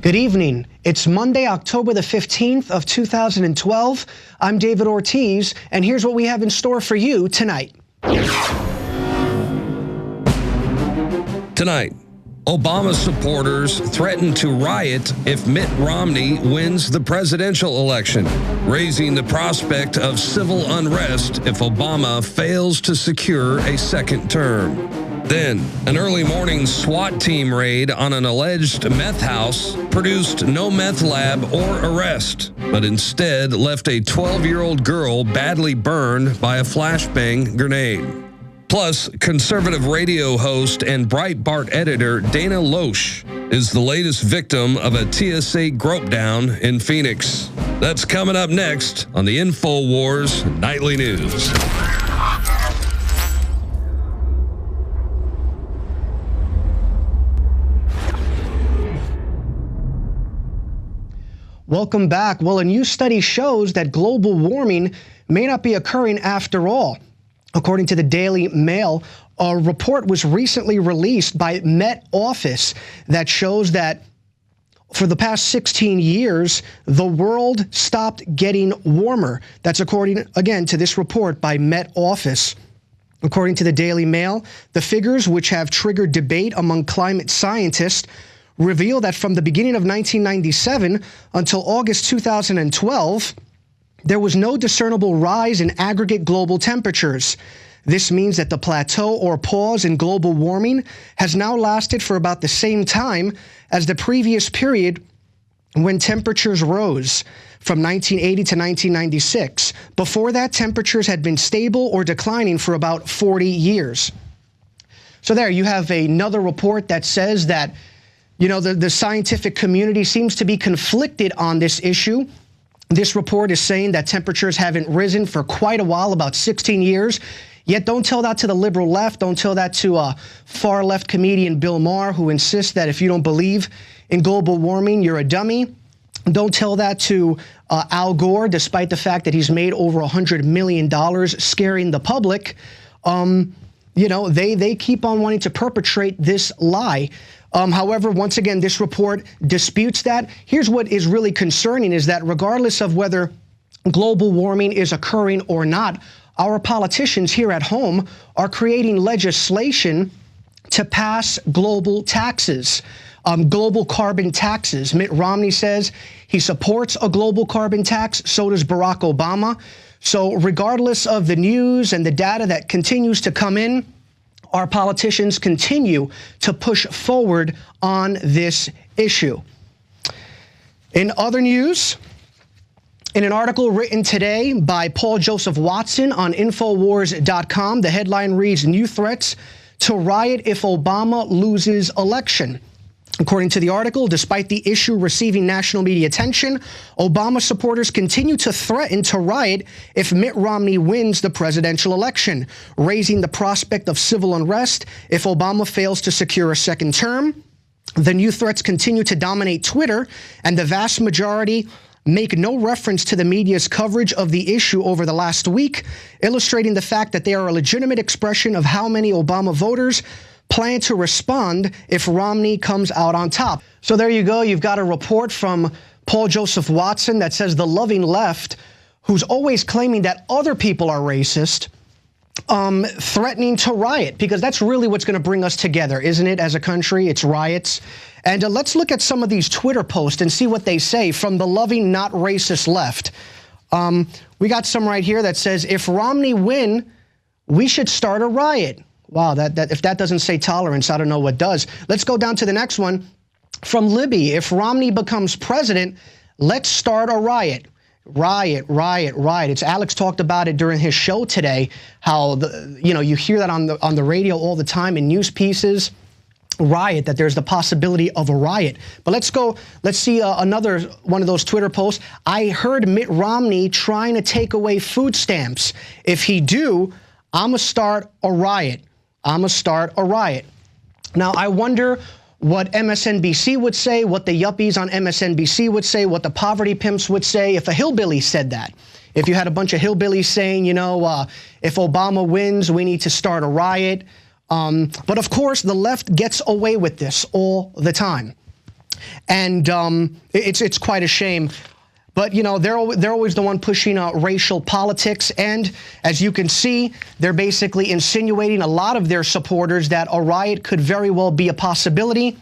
Good evening. It's Monday, October the 15th of 2012. I'm David Ortiz, and here's what we have in store for you tonight. Tonight, Obama supporters threaten to riot if Mitt Romney wins the presidential election, raising the prospect of civil unrest if Obama fails to secure a second term. Then, an early morning SWAT team raid on an alleged meth house produced no meth lab or arrest, but instead left a 12-year-old girl badly burned by a flashbang grenade. Plus, conservative radio host and Breitbart editor Dana Loesch is the latest victim of a TSA grope-down in Phoenix. That's coming up next on the InfoWars Nightly News. Welcome back. Well, a new study shows that global warming may not be occurring after all. According to the Daily Mail, a report was recently released by Met Office that shows that for the past 16 years, the world stopped getting warmer. That's according, again, to this report by Met Office. According to the Daily Mail, the figures, which have triggered debate among climate scientists, reveal that from the beginning of 1997 until August 2012, there was no discernible rise in aggregate global temperatures. This means that the plateau or pause in global warming has now lasted for about the same time as the previous period when temperatures rose, from 1980 to 1996. Before that, temperatures had been stable or declining for about 40 years. So there you have another report that says that the scientific community seems to be conflicted on this issue. This report is saying that temperatures haven't risen for quite a while, about 16 years. Yet don't tell that to the liberal left. Don't tell that to far left comedian Bill Maher, who insists that if you don't believe in global warming, you're a dummy. Don't tell that to Al Gore, despite the fact that he's made over $100 million scaring the public. They keep on wanting to perpetrate this lie. However, once again, this report disputes that. Here's what is really concerning is that regardless of whether global warming is occurring or not, our politicians here at home are creating legislation to pass global taxes, global carbon taxes. Mitt Romney says he supports a global carbon tax. So does Barack Obama. So regardless of the news and the data that continues to come in, our politicians continue to push forward on this issue. In other news, in an article written today by Paul Joseph Watson on Infowars.com, the headline reads, "New threats to riot if Obama loses election." According to the article, despite the issue receiving national media attention, Obama supporters continue to threaten to riot if Mitt Romney wins the presidential election, raising the prospect of civil unrest if Obama fails to secure a second term. The new threats continue to dominate Twitter, and the vast majority make no reference to the media's coverage of the issue over the last week, illustrating the fact that they are a legitimate expression of how many Obama voters plan to respond if Romney comes out on top. So there you go. You've got a report from Paul Joseph Watson that says the loving left, who's always claiming that other people are racist, threatening to riot, because that's really what's going to bring us together, isn't it, as a country? It's riots. And let's look at some of these Twitter posts and see what they say from the loving, not racist left. We got some right here that says, if Romney win, we should start a riot. Wow, if that doesn't say tolerance, I don't know what does. Let's go down to the next one. From Libby, if Romney becomes president, let's start a riot. Riot, riot, riot. It's Alex talked about it during his show today, how you hear that on the radio all the time in news pieces. Riot, that there's the possibility of a riot. But let's see another one of those Twitter posts. I heard Mitt Romney trying to take away food stamps. If he do, I'ma start a riot. I'ma start a riot. Now, I wonder what MSNBC would say, what the yuppies on MSNBC would say, what the poverty pimps would say if a hillbilly said that. If you had a bunch of hillbillies saying, if Obama wins, we need to start a riot. But of course, the left gets away with this all the time. And it's quite a shame. But, you know, they're always the one pushing racial politics. And as you can see, they're basically insinuating a lot of their supporters that a riot could very well be a possibility.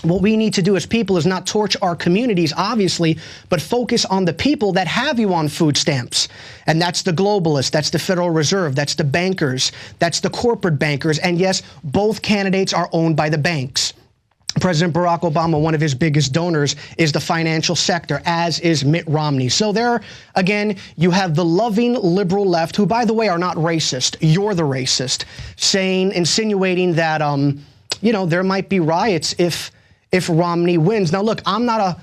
What we need to do as people is not torch our communities, obviously, but focus on the people that have you on food stamps. And that's the globalists, that's the Federal Reserve, that's the bankers, that's the corporate bankers. And yes, both candidates are owned by the banks. President Barack Obama, one of his biggest donors, is the financial sector, as is Mitt Romney. So there, again, you have the loving liberal left, who, by the way, are not racist. You're the racist, insinuating that, you know, there might be riots if Romney wins. Now, look, I'm not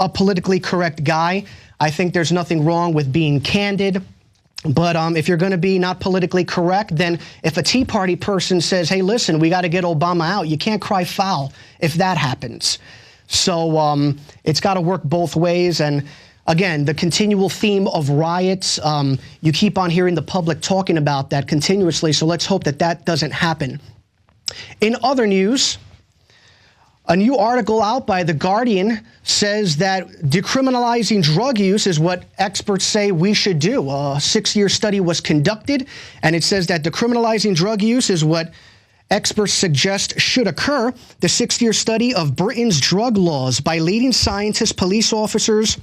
a politically correct guy. I think there's nothing wrong with being candid. But if you're going to be not politically correct, then if a Tea Party person says, hey, listen, we got to get Obama out, you can't cry foul if that happens. So it's got to work both ways. And again, the continual theme of riots, you keep on hearing the public talking about that continuously. So let's hope that that doesn't happen. In other news, a new article out by The Guardian says that decriminalizing drug use is what experts say we should do. A 6-year study was conducted, and it says that decriminalizing drug use is what experts suggest should occur. The 6-year study of Britain's drug laws by leading scientists, police officers,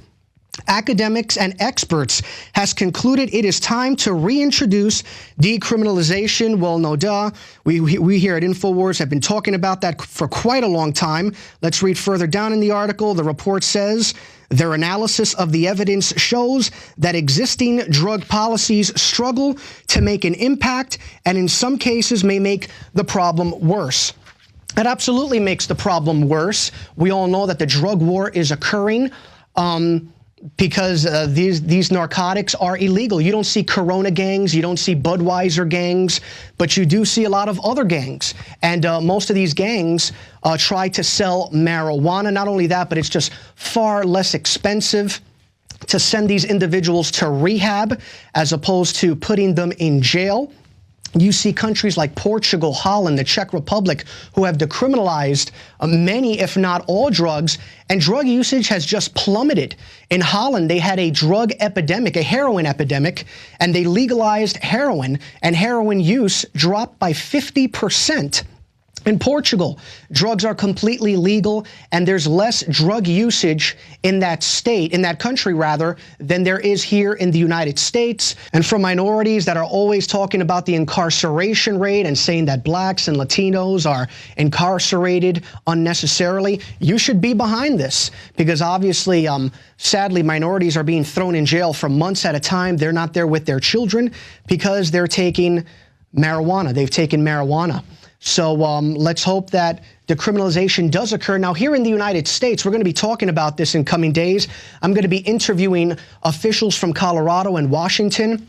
academics, and experts has concluded it is time to reintroduce decriminalization. Well, no duh. We here at InfoWars have been talking about that for quite a long time. Let's read further down in the article. The report says their analysis of the evidence shows that existing drug policies struggle to make an impact and in some cases may make the problem worse. It absolutely makes the problem worse. We all know that the drug war is occurring. Because these narcotics are illegal. You don't see Corona gangs, you don't see Budweiser gangs, but you do see a lot of other gangs. And most of these gangs try to sell marijuana. Not only that, but it's just far less expensive to send these individuals to rehab as opposed to putting them in jail. You see countries like Portugal, Holland, the Czech Republic, who have decriminalized many, if not all, drugs, and drug usage has just plummeted. In Holland, they had a drug epidemic, a heroin epidemic, and they legalized heroin, and heroin use dropped by 50%. In Portugal, drugs are completely legal, and there's less drug usage in that state, in that country rather, than there is here in the United States. And for minorities that are always talking about the incarceration rate and saying that blacks and Latinos are incarcerated unnecessarily, you should be behind this because obviously, sadly, minorities are being thrown in jail for months at a time. They're not there with their children because they're taking marijuana. They've taken marijuana. So let's hope that decriminalization does occur. Now, here in the United States, we're going to be talking about this in coming days. I'm going to be interviewing officials from Colorado and Washington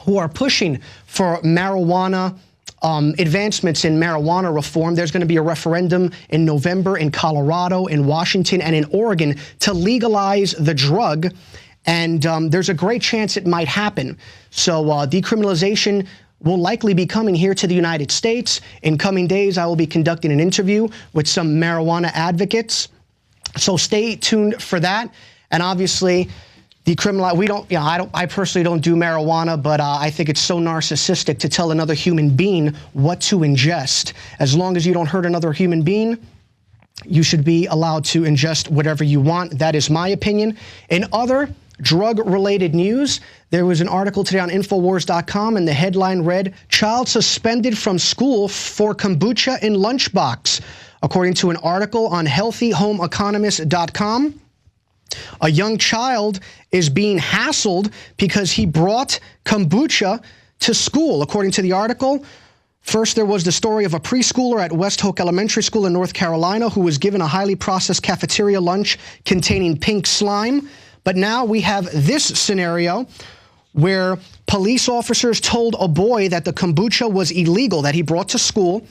who are pushing for marijuana advancements in marijuana reform. There's going to be a referendum in November in Colorado, in Washington, and in Oregon to legalize the drug. And there's a great chance it might happen. So decriminalization will likely be coming here to the United States. In coming days, I will be conducting an interview with some marijuana advocates. So stay tuned for that. And obviously, decriminalize. I personally don't do marijuana, but I think it's so narcissistic to tell another human being what to ingest. As long as you don't hurt another human being, you should be allowed to ingest whatever you want. That is my opinion. In other drug-related news, there was an article today on Infowars.com, and the headline read, "Child suspended from school for kombucha in lunchbox." According to an article on healthyhomeeconomist.com, a young child is being hassled because he brought kombucha to school. According to the article, first there was the story of a preschooler at West Hook Elementary School in North Carolina who was given a highly processed cafeteria lunch containing pink slime. But now we have this scenario where police officers told a boy that the kombucha was illegal, that he brought to school,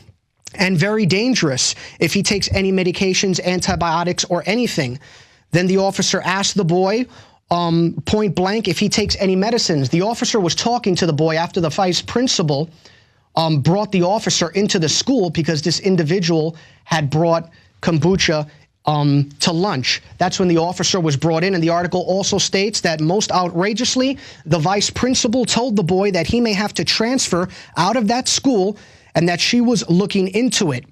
and very dangerous if he takes any medications, antibiotics, or anything. Then the officer asked the boy point blank if he takes any medicines. The officer was talking to the boy after the vice principal brought the officer into the school because this individual had brought kombucha to lunch. That's when the officer was brought in, and the article also states that most outrageously, the vice principal told the boy that he may have to transfer out of that school and that she was looking into it.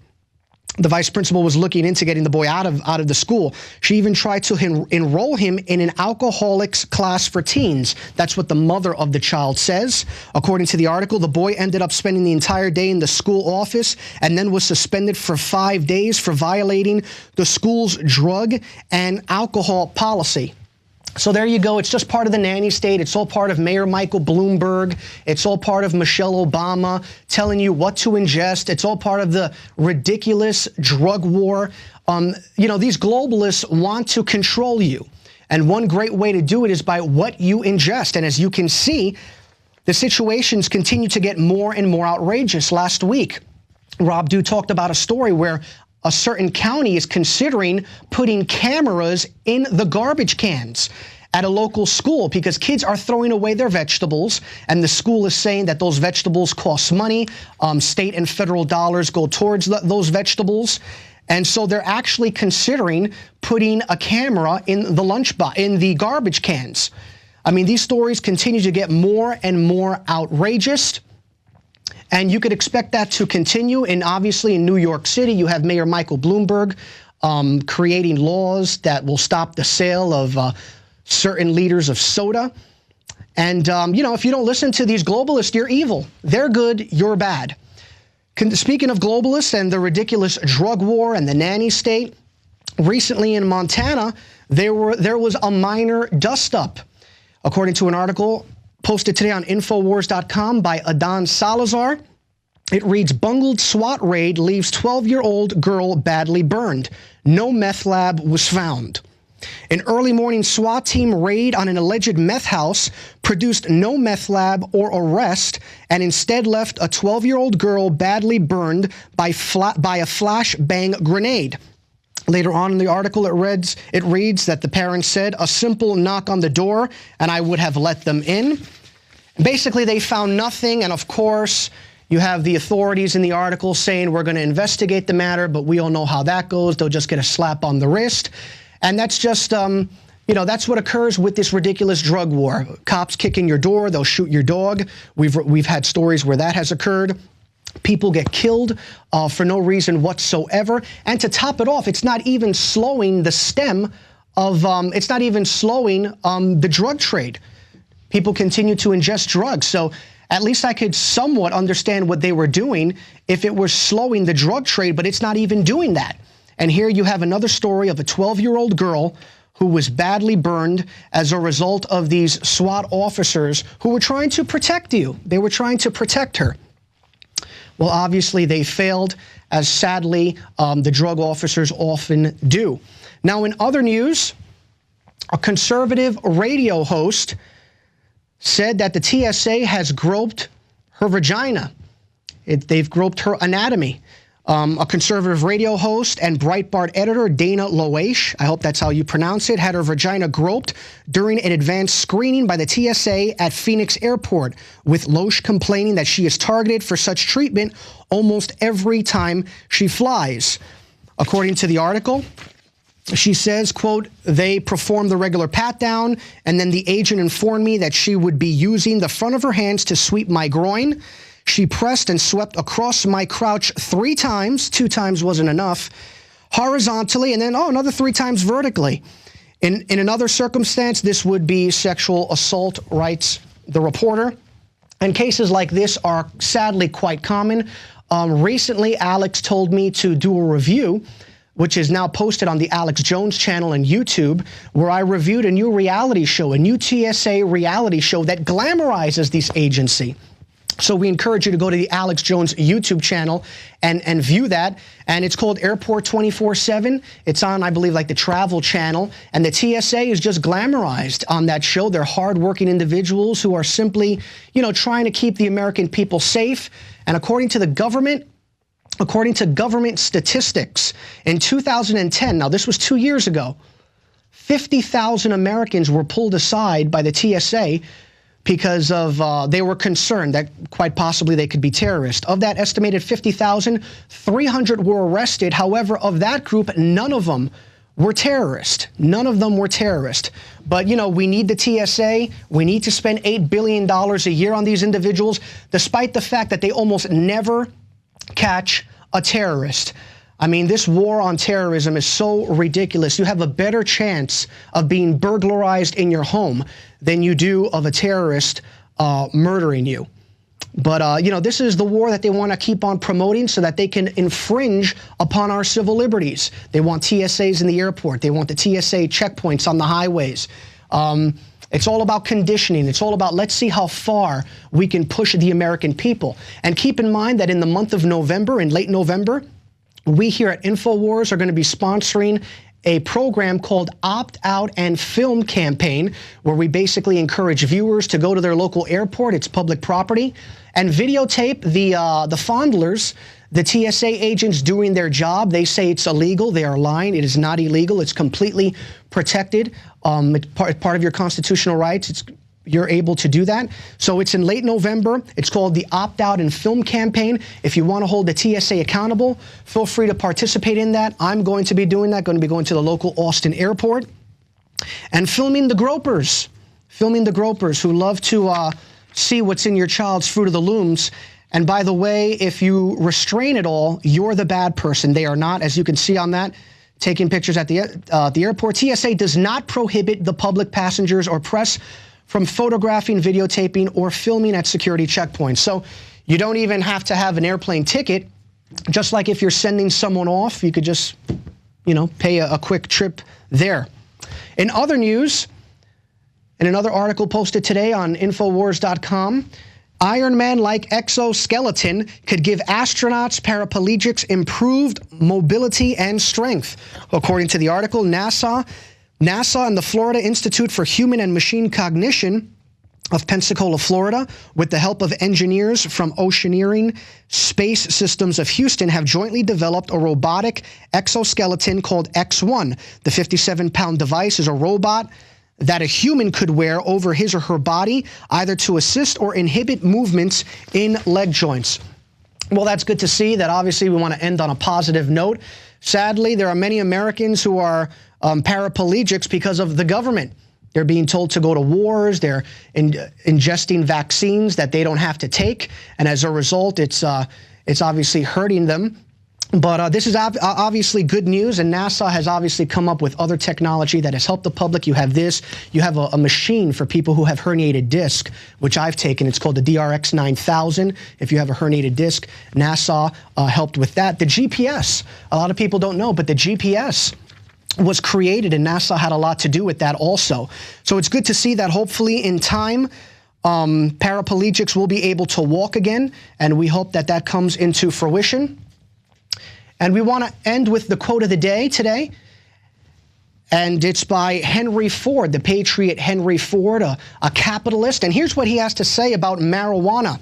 The vice principal was looking into getting the boy out of the school. She even tried to enroll him in an alcoholics class for teens. That's what the mother of the child says. According to the article, the boy ended up spending the entire day in the school office and then was suspended for 5 days for violating the school's drug and alcohol policy. So there you go. It's just part of the nanny state. It's all part of Mayor Michael Bloomberg. It's all part of Michelle Obama telling you what to ingest. It's all part of the ridiculous drug war. You know, these globalists want to control you. And one great way to do it is by what you ingest. And as you can see, the situations continue to get more and more outrageous. Last week, Rob Dew talked about a story where a certain county is considering putting cameras in the garbage cans at a local school because kids are throwing away their vegetables, and the school is saying that those vegetables cost money. State and federal dollars go towards those vegetables. And so they're actually considering putting a camera in the garbage cans. I mean, these stories continue to get more and more outrageous. And you could expect that to continue. And obviously in New York City, you have Mayor Michael Bloomberg creating laws that will stop the sale of certain liters of soda. And, you know, if you don't listen to these globalists, you're evil. They're good, you're bad. Speaking of globalists and the ridiculous drug war and the nanny state, recently in Montana, there was a minor dust-up. According to an article posted today on Infowars.com by Adon Salazar, it reads, bungled SWAT raid leaves 12-year-old girl badly burned. No meth lab was found. An early morning SWAT team raid on an alleged meth house produced no meth lab or arrest and instead left a 12-year-old girl badly burned by a flashbang grenade. Later on in the article, it reads that the parents said, a simple knock on the door and I would have let them in. Basically, they found nothing. And of course, you have the authorities in the article saying we're going to investigate the matter, but we all know how that goes. They'll just get a slap on the wrist. And that's just, you know, that's what occurs with this ridiculous drug war. Cops kick in your door, they'll shoot your dog. We've had stories where that has occurred. People get killed for no reason whatsoever. And to top it off, it's not even slowing the stem of, it's not even slowing the drug trade. People continue to ingest drugs. So at least I could somewhat understand what they were doing if it were slowing the drug trade, but it's not even doing that. And here you have another story of a 12-year-old girl who was badly burned as a result of these SWAT officers who were trying to protect you. They were trying to protect her. Well, obviously, they failed, as sadly the drug officers often do. Now, in other news, a conservative radio host said that the TSA has groped her vagina. They've groped her anatomy. A conservative radio host and Breitbart editor, Dana Loesch, I hope that's how you pronounce it, had her vagina groped during an advanced screening by the TSA at Phoenix Airport, with Loesch complaining that she is targeted for such treatment almost every time she flies. According to the article, she says, quote, they performed the regular pat down, and then the agent informed me that she would be using the front of her hands to sweep my groin. She pressed and swept across my crouch 3 times. 2 times wasn't enough. Horizontally, and then, another 3 times vertically. In another circumstance, this would be sexual assault, writes the reporter. And cases like this are sadly quite common. Recently, Alex told me to do a review, which is now posted on the Alex Jones channel on YouTube, where I reviewed a new reality show, a new TSA reality show that glamorizes this agency. So we encourage you to go to the Alex Jones YouTube channel and view that. And it's called Airport 24/7. It's on, I believe, like the Travel Channel. And the TSA is just glamorized on that show. They're hardworking individuals who are simply, you know, trying to keep the American people safe. And according to the government, according to government statistics, in 2010, now this was 2 years ago, 50,000 Americans were pulled aside by the TSA because of they were concerned that quite possibly they could be terrorists. Of that estimated 50,000, 300 were arrested. However, of that group, none of them were terrorists. None of them were terrorists. But, you know, we need the TSA. We need to spend $8 billion a year on these individuals, despite the fact that they almost never catch a terrorist. I mean, this war on terrorism is so ridiculous. You have a better chance of being burglarized in your home than you do of a terrorist murdering you. But, you know, this is the war that they want to keep on promoting so that they can infringe upon our civil liberties. They want TSAs in the airport. They want the TSA checkpoints on the highways. It's all about conditioning. It's all about let's see how far we can push the American people. And keep in mind that in the month of November, in late November, we here at InfoWars are going to be sponsoring a program called Opt Out and Film Campaign, where we basically encourage viewers to go to their local airport, it's public property, and videotape the fondlers, the TSA agents doing their job. They say it's illegal. They are lying. It is not illegal. It's completely protected. It's part of your constitutional rights. You're able to do that. So it's in late November. It's called the Opt Out and Film Campaign. If you want to hold the TSA accountable, feel free to participate in that. I'm going to be doing that, going to be going to the local Austin airport and filming the gropers who love to see what's in your child's Fruit of the Looms. And by the way, if you restrain it all, you're the bad person. They are not, as you can see on that, taking pictures at the airport. TSA does not prohibit the public, passengers, or press from photographing, videotaping, or filming at security checkpoints. So you don't even have to have an airplane ticket. Just like if you're sending someone off, you could just, you know, pay a quick trip there. In other news, in another article posted today on Infowars.com, Iron Man-like exoskeleton could give astronauts, paraplegics improved mobility and strength. According to the article, NASA and the Florida Institute for Human and Machine Cognition of Pensacola, Florida, with the help of engineers from Oceaneering Space Systems of Houston, have jointly developed a robotic exoskeleton called X1. The 57-pound device is a robot that a human could wear over his or her body, either to assist or inhibit movements in leg joints. Well, that's good to see. That obviously we want to end on a positive note. Sadly, there are many Americans who are paraplegics because of the government. They're being told to go to wars. They're ingesting vaccines that they don't have to take, and as a result, it's obviously hurting them. But this is obviously good news, and NASA has obviously come up with other technology that has helped the public. You have this. You have a machine for people who have herniated disc, which I've taken. It's called the DRX 9000. If you have a herniated disc, NASA helped with that. The GPS, a lot of people don't know, but the GPS was created, and NASA had a lot to do with that also. So it's good to see that hopefully in time, paraplegics will be able to walk again, and we hope that that comes into fruition. And we want to end with the quote of the day today, and it's by Henry Ford, the patriot Henry Ford, a capitalist. And here's what he has to say about marijuana.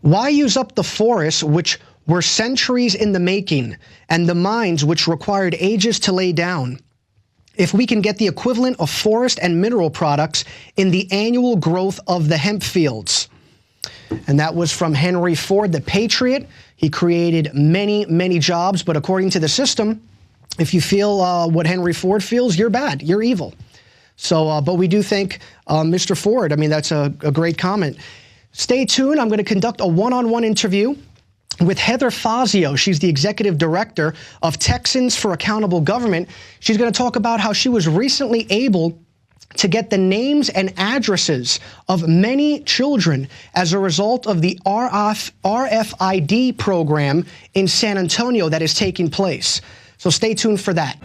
Why use up the forests which were centuries in the making, and the mines which required ages to lay down, if we can get the equivalent of forest and mineral products in the annual growth of the hemp fields? And that was from Henry Ford, the patriot. He created many, many jobs, but according to the system, if you feel what Henry Ford feels, you're bad, you're evil. So, but we do thank Mr. Ford. I mean, that's a great comment. Stay tuned. I'm going to conduct a one-on-one interview with Heather Fazio. She's the executive director of Texans for Accountable Government. She's going to talk about how she was recently able to get the names and addresses of many children as a result of the RFID program in San Antonio that is taking place. So stay tuned for that.